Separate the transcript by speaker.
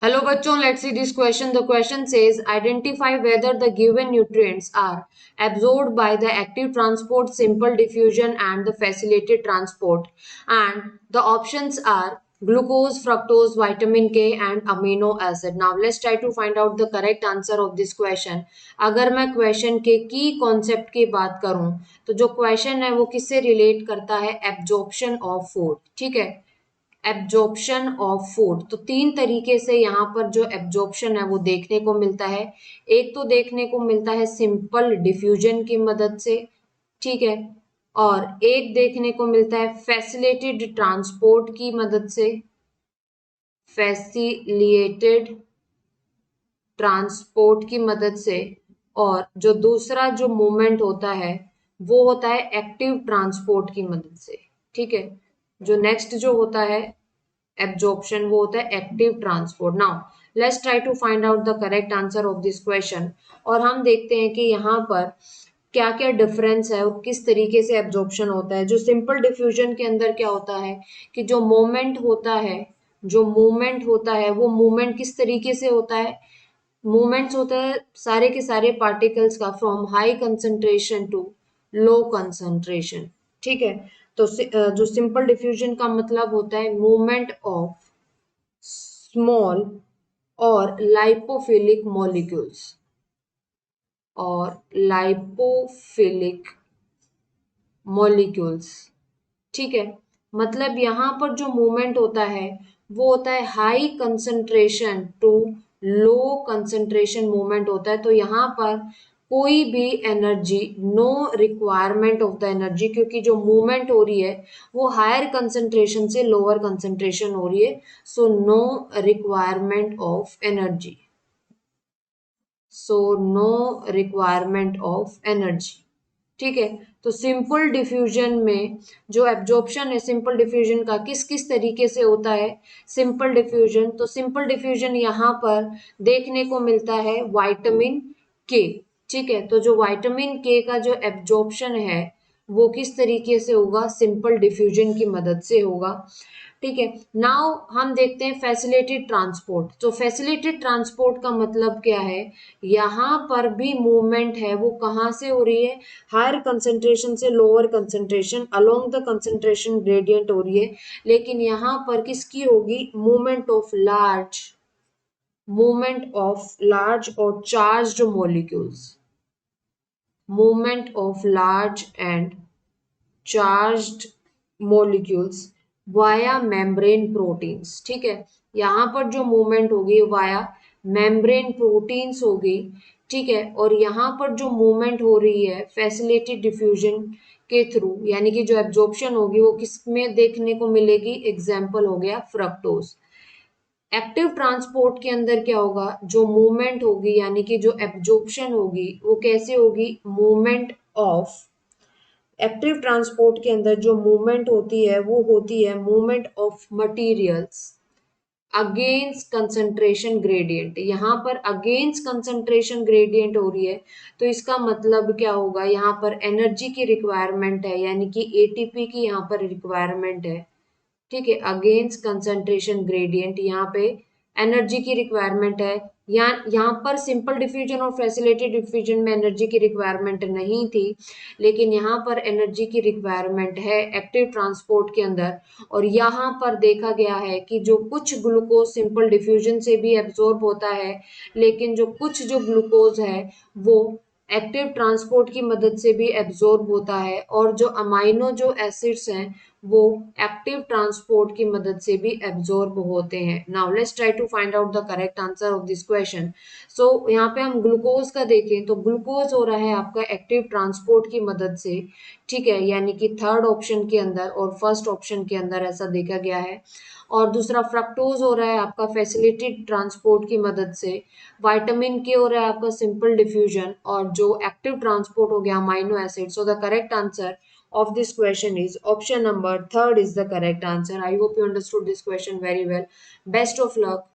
Speaker 1: Hello bachon, let's see this question. The question says identify whether the given nutrients are absorbed by the active transport, simple diffusion and the facilitated transport. And the options are glucose, fructose, vitamin K and amino acid. Now let's try to find out the correct answer of this question. अगर मैं question के की concept की बात करूं तो जो question है वो किससे रिलेट करता है? Absorption of food. ठीक है, एब्जॉर्प्शन ऑफ फूड. तो तीन तरीके से यहाँ पर जो एब्जॉर्प्शन है वो देखने को मिलता है. एक तो देखने को मिलता है सिंपल डिफ्यूजन की मदद से, ठीक है, और एक देखने को मिलता है फैसिलिटेटेड ट्रांसपोर्ट की मदद से, फैसिलिटेटेड ट्रांसपोर्ट की मदद से, और जो दूसरा जो मूवमेंट होता है वो होता है एक्टिव ट्रांसपोर्ट की मदद से. ठीक है, जो नेक्स्ट जो होता है एब्जॉर्प्शन वो होता है active transport. Now let's try to find out the correct answer of this question. और हम देखते हैं कि यहाँ पर क्या क्या डिफरेंस है और किस तरीके से एब्जॉर्प्शन होता है. जो सिंपल डिफ्यूजन के अंदर क्या होता है कि जो मूवमेंट होता है, जो मूवमेंट होता है वो मूवमेंट किस तरीके से होता है? मूवमेंट्स होता है सारे के सारे पार्टिकल्स का from high concentration to low concentration. ठीक है, तो जो सिंपल डिफ्यूजन का मतलब होता है मूवमेंट ऑफ स्मॉल और लाइपोफिलिक मॉलिक्यूल्स, और लाइपोफिलिक मॉलिक्यूल्स. ठीक है, मतलब यहाँ पर जो मूवमेंट होता है वो होता है high concentration to low concentration movement होता है. तो यहाँ पर कोई भी energy, no requirement of the energy, क्योंकि जो मूवमेंट हो रही है वो हायर कंसंट्रेशन से लोअर कंसंट्रेशन हो रही है. So no requirement of energy, so no requirement of energy. ठीक है, तो सिंपल डिफ्यूजन में जो एब्जॉर्प्शन है सिंपल डिफ्यूजन का किस किस तरीके से होता है? सिंपल डिफ्यूजन, तो सिंपल डिफ्यूजन यहाँ पर देखने को मिलता है विटामिन के. ठीक है, तो जो विटामिन के का जो एब्जॉर्प्शन है वो किस तरीके से होगा? सिंपल डिफ्यूजन की मदद से होगा. ठीक है, नाउ हम देखते हैं फैसिलिटेटेड ट्रांसपोर्ट. तो फैसिलिटेटेड ट्रांसपोर्ट का मतलब क्या है? यहाँ पर भी मूवमेंट है वो कहाँ से हो रही है? हायर कंसंट्रेशन से lower concentration along the concentration gradient हो रही है. लेकिन यहाँ पर किसकी होगी? Movement of large, movement of large और charged molecules, movement of large and charged molecules via membrane proteins. ठीक है, यहाँ पर जो मूवमेंट होगी वाया मेम्ब्रेन प्रोटीन्स होगी. ठीक है, और यहाँ पर जो मूवमेंट हो रही है फैसिलिटेटेड डिफ्यूजन के थ्रू, यानी कि जो एब्जॉर्प्शन होगी वो किस में देखने को मिलेगी? एग्जाम्पल हो गया फ्रक्टोज. एक्टिव ट्रांसपोर्ट के अंदर क्या होगा? जो मूवमेंट होगी यानी कि जो एब्जॉर्प्शन होगी वो कैसे होगी? मूवमेंट ऑफ, एक्टिव ट्रांसपोर्ट के अंदर जो मूवमेंट होती है वो होती है movement of materials against concentration gradient. यहाँ पर अगेंस्ट कंसंट्रेशन ग्रेडियंट हो रही है तो इसका मतलब क्या होगा? यहाँ पर एनर्जी की रिक्वायरमेंट है, यानी कि एटीपी की यहाँ पर रिक्वायरमेंट है. ठीक है, अगेंस्ट कंसंट्रेशन ग्रेडियंट यहाँ पे एनर्जी की रिक्वायरमेंट है. यहाँ पर सिंपल डिफ्यूजन और फैसिलिटेटेड डिफ्यूजन में एनर्जी की रिक्वायरमेंट नहीं थी, लेकिन यहाँ पर एनर्जी की रिक्वायरमेंट है एक्टिव ट्रांसपोर्ट के अंदर. और यहाँ पर देखा गया है कि जो कुछ ग्लूकोज सिंपल डिफ्यूजन से भी एब्जॉर्ब होता है, लेकिन जो कुछ जो ग्लूकोज है वो एक्टिव ट्रांसपोर्ट की मदद से भी एब्जॉर्ब होता है, और जो अमाइनो जो एसिड्स हैं वो एक्टिव ट्रांसपोर्ट की मदद से भी एब्जॉर्ब होते हैं. Now let's try to find out the correct answer of this question. So यहाँ पे हम ग्लूकोज का देखें तो ग्लूकोज हो रहा है आपका एक्टिव ट्रांसपोर्ट की मदद से. ठीक है, यानी कि थर्ड ऑप्शन के अंदर और फर्स्ट ऑप्शन के अंदर ऐसा देखा गया है. और दूसरा फ्रक्टोज हो रहा है आपका फैसिलिटेटेड ट्रांसपोर्ट की मदद से. विटामिन के हो रहा है आपका सिंपल डिफ्यूजन, और जो एक्टिव ट्रांसपोर्ट हो गया amino acid. So the correct answer of this question is option number third is the correct answer. I hope you understood this question very well. Best of luck.